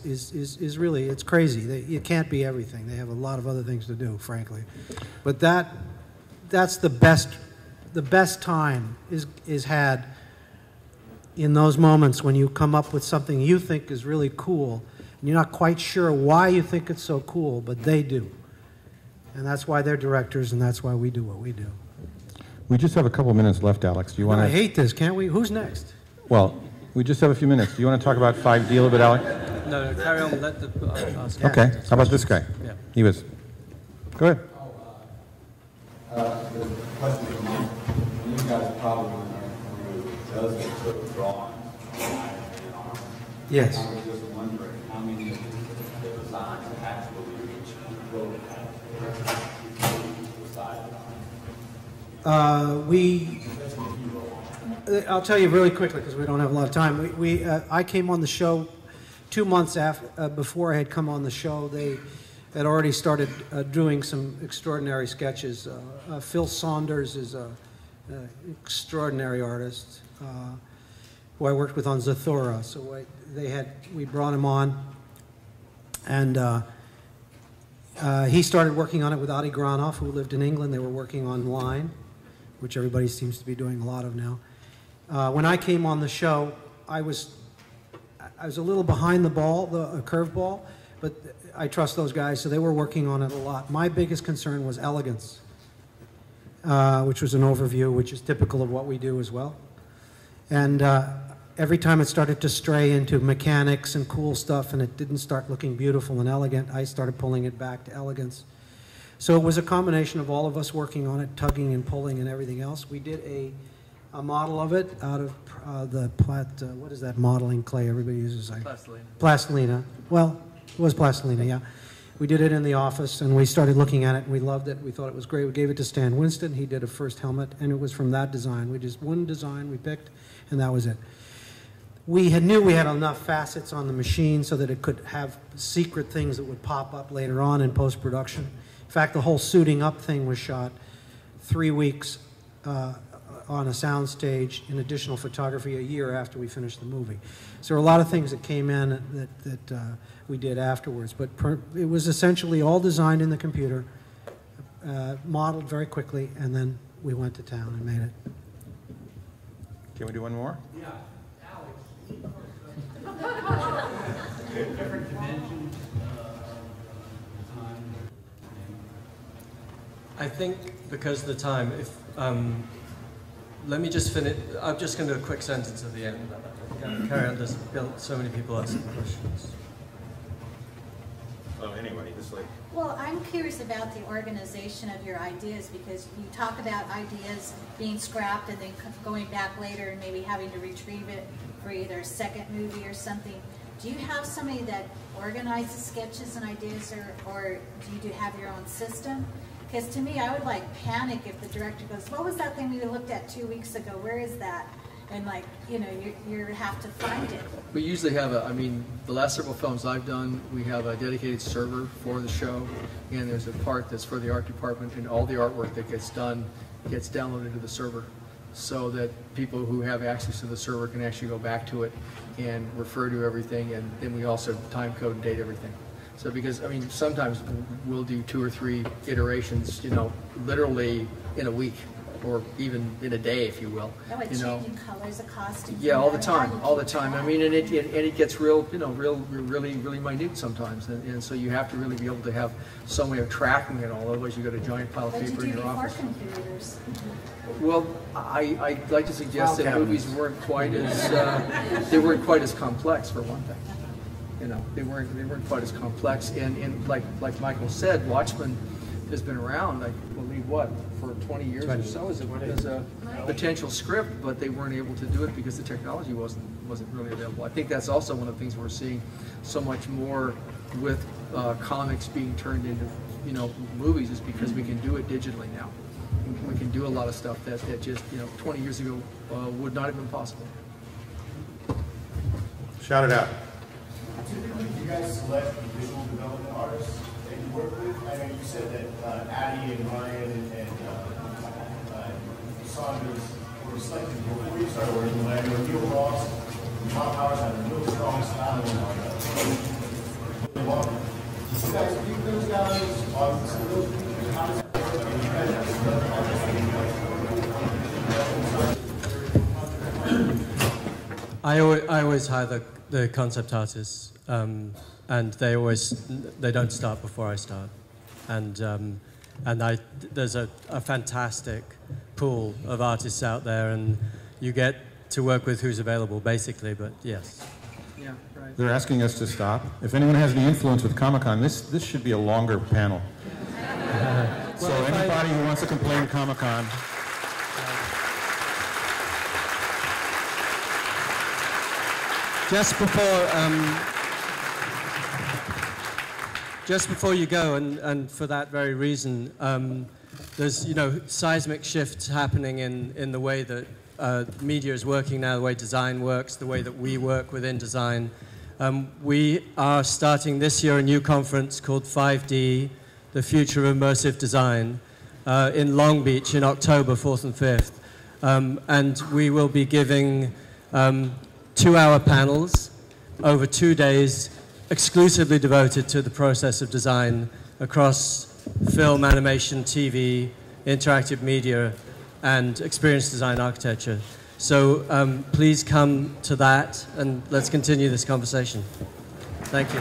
is really, it's crazy. You can't be everything. They have a lot of other things to do, frankly. But that's the best time is had in those moments when you come up with something you think is really cool, and you're not quite sure why you think it's so cool, but they do. And that's why they're directors, and that's why we do what we do. We just have a couple minutes left, Alex. Do you want to? I hate this, can't we? Who's next? Well, we just have a few minutes. Do you want to talk about 5D a little bit, Alex? No, carry on. Let the ask. Okay. How about this guy? Yeah. He was. Go ahead. The question for me, you guys probably went through dozens of drawings. Yes. I was just wondering how many of the designs actually reach prototype decided on? I'll tell you really quickly because we don't have a lot of time. I came on the show 2 months before I had come on the show. They had already started doing some extraordinary sketches. Phil Saunders is an extraordinary artist who I worked with on Zathura. So we brought him on, and he started working on it with Adi Granov, who lived in England. They were working online, which everybody seems to be doing a lot of now. When I came on the show, I was a little behind the ball, the curveball, but I trust those guys, so they were working on it a lot. My biggest concern was elegance, which was an overview, which is typical of what we do as well. And every time it started to stray into mechanics and cool stuff and it didn't start looking beautiful and elegant, I started pulling it back to elegance. So it was a combination of all of us working on it, tugging and pulling and everything else. We did a model of it out of what is that modeling clay everybody uses? Plastilina. Plastilina. Well, it was plastilina, yeah. We did it in the office, and we started looking at it, and we loved it. We thought it was great. We gave it to Stan Winston. He did a first helmet, and it was from that design. We just one design we picked, and that was it. We knew we had enough facets on the machine so that it could have secret things that would pop up later on in post-production. In fact, the whole suiting up thing was shot 3 weeks on a sound stage in additional photography a year after we finished the movie. So there were a lot of things that came in that we did afterwards, but it was essentially all designed in the computer, modeled very quickly, and then we went to town and made it. Can we do one more? Yeah, Alex. Different dimensions of time. I think because of the time, if let me just finish. I'm just going to do a quick sentence at the end. Carry on. There's so many people asking questions. Well, anyway, just like. Well, I'm curious about the organization of your ideas, because you talk about ideas being scrapped and then going back later and maybe having to retrieve it for either a second movie or something. Do you have somebody that organizes sketches and ideas, or do you have your own system? Because to me, I would like panic if the director goes, "What was that thing we looked at 2 weeks ago? Where is that?" And like, you know, you have to find it. We usually have I mean, the last several films I've done, we have a dedicated server for the show, and there's a part that's for the art department, and all the artwork that gets done gets downloaded to the server, so that people who have access to the server can actually go back to it and refer to everything, and then we also time code and date everything. So because, I mean, sometimes we'll do 2 or 3 iterations, you know, literally in a week, or even in a day, if you will. Oh, it's changing colors of costumes. Yeah, all the time. I mean, and it gets real, you know, really minute sometimes, and so you have to really be able to have some way of tracking it all. Otherwise, you got a giant pile of paper in your office. What did you do before computers? Well, I'd like to suggest that movies weren't quite as they weren't quite as complex, for one thing. You know, they weren't quite as complex, and like Michael said, Watchmen has been around, I believe, what, for 20 years or so as a potential script, but they weren't able to do it because the technology wasn't really available. I think that's also one of the things we're seeing so much more with comics being turned into, you know, movies, is because we can do it digitally now. We can do a lot of stuff that just, you know, 20 years ago would not have been possible. Shout it out. Typically, do you guys select visual development artists that you work with? I know you said that Addie and Ryan and Saunders were selected before you started working with them. Neil Ross and Bob Powers had a real strong style. you guys pick those guys? So those people, how does I always hire the concept artists, and they don't start before I start, and there's a fantastic pool of artists out there, and you get to work with who's available, basically. But yes. Yeah, right. They're asking us to stop. If anyone has any influence with Comic-Con, this should be a longer panel. So anybody who wants to complain Comic-Con, Just before you go, and for that very reason, there's seismic shifts happening in the way that media is working now, the way design works, the way that we work within design. We are starting this year a new conference called 5D, the Future of Immersive Design, in Long Beach in October 4th and 5th. And we will be giving 2-hour panels over 2 days exclusively devoted to the process of design across film, animation, TV, interactive media, and experience design architecture. So please come to that, and let's continue this conversation. Thank you.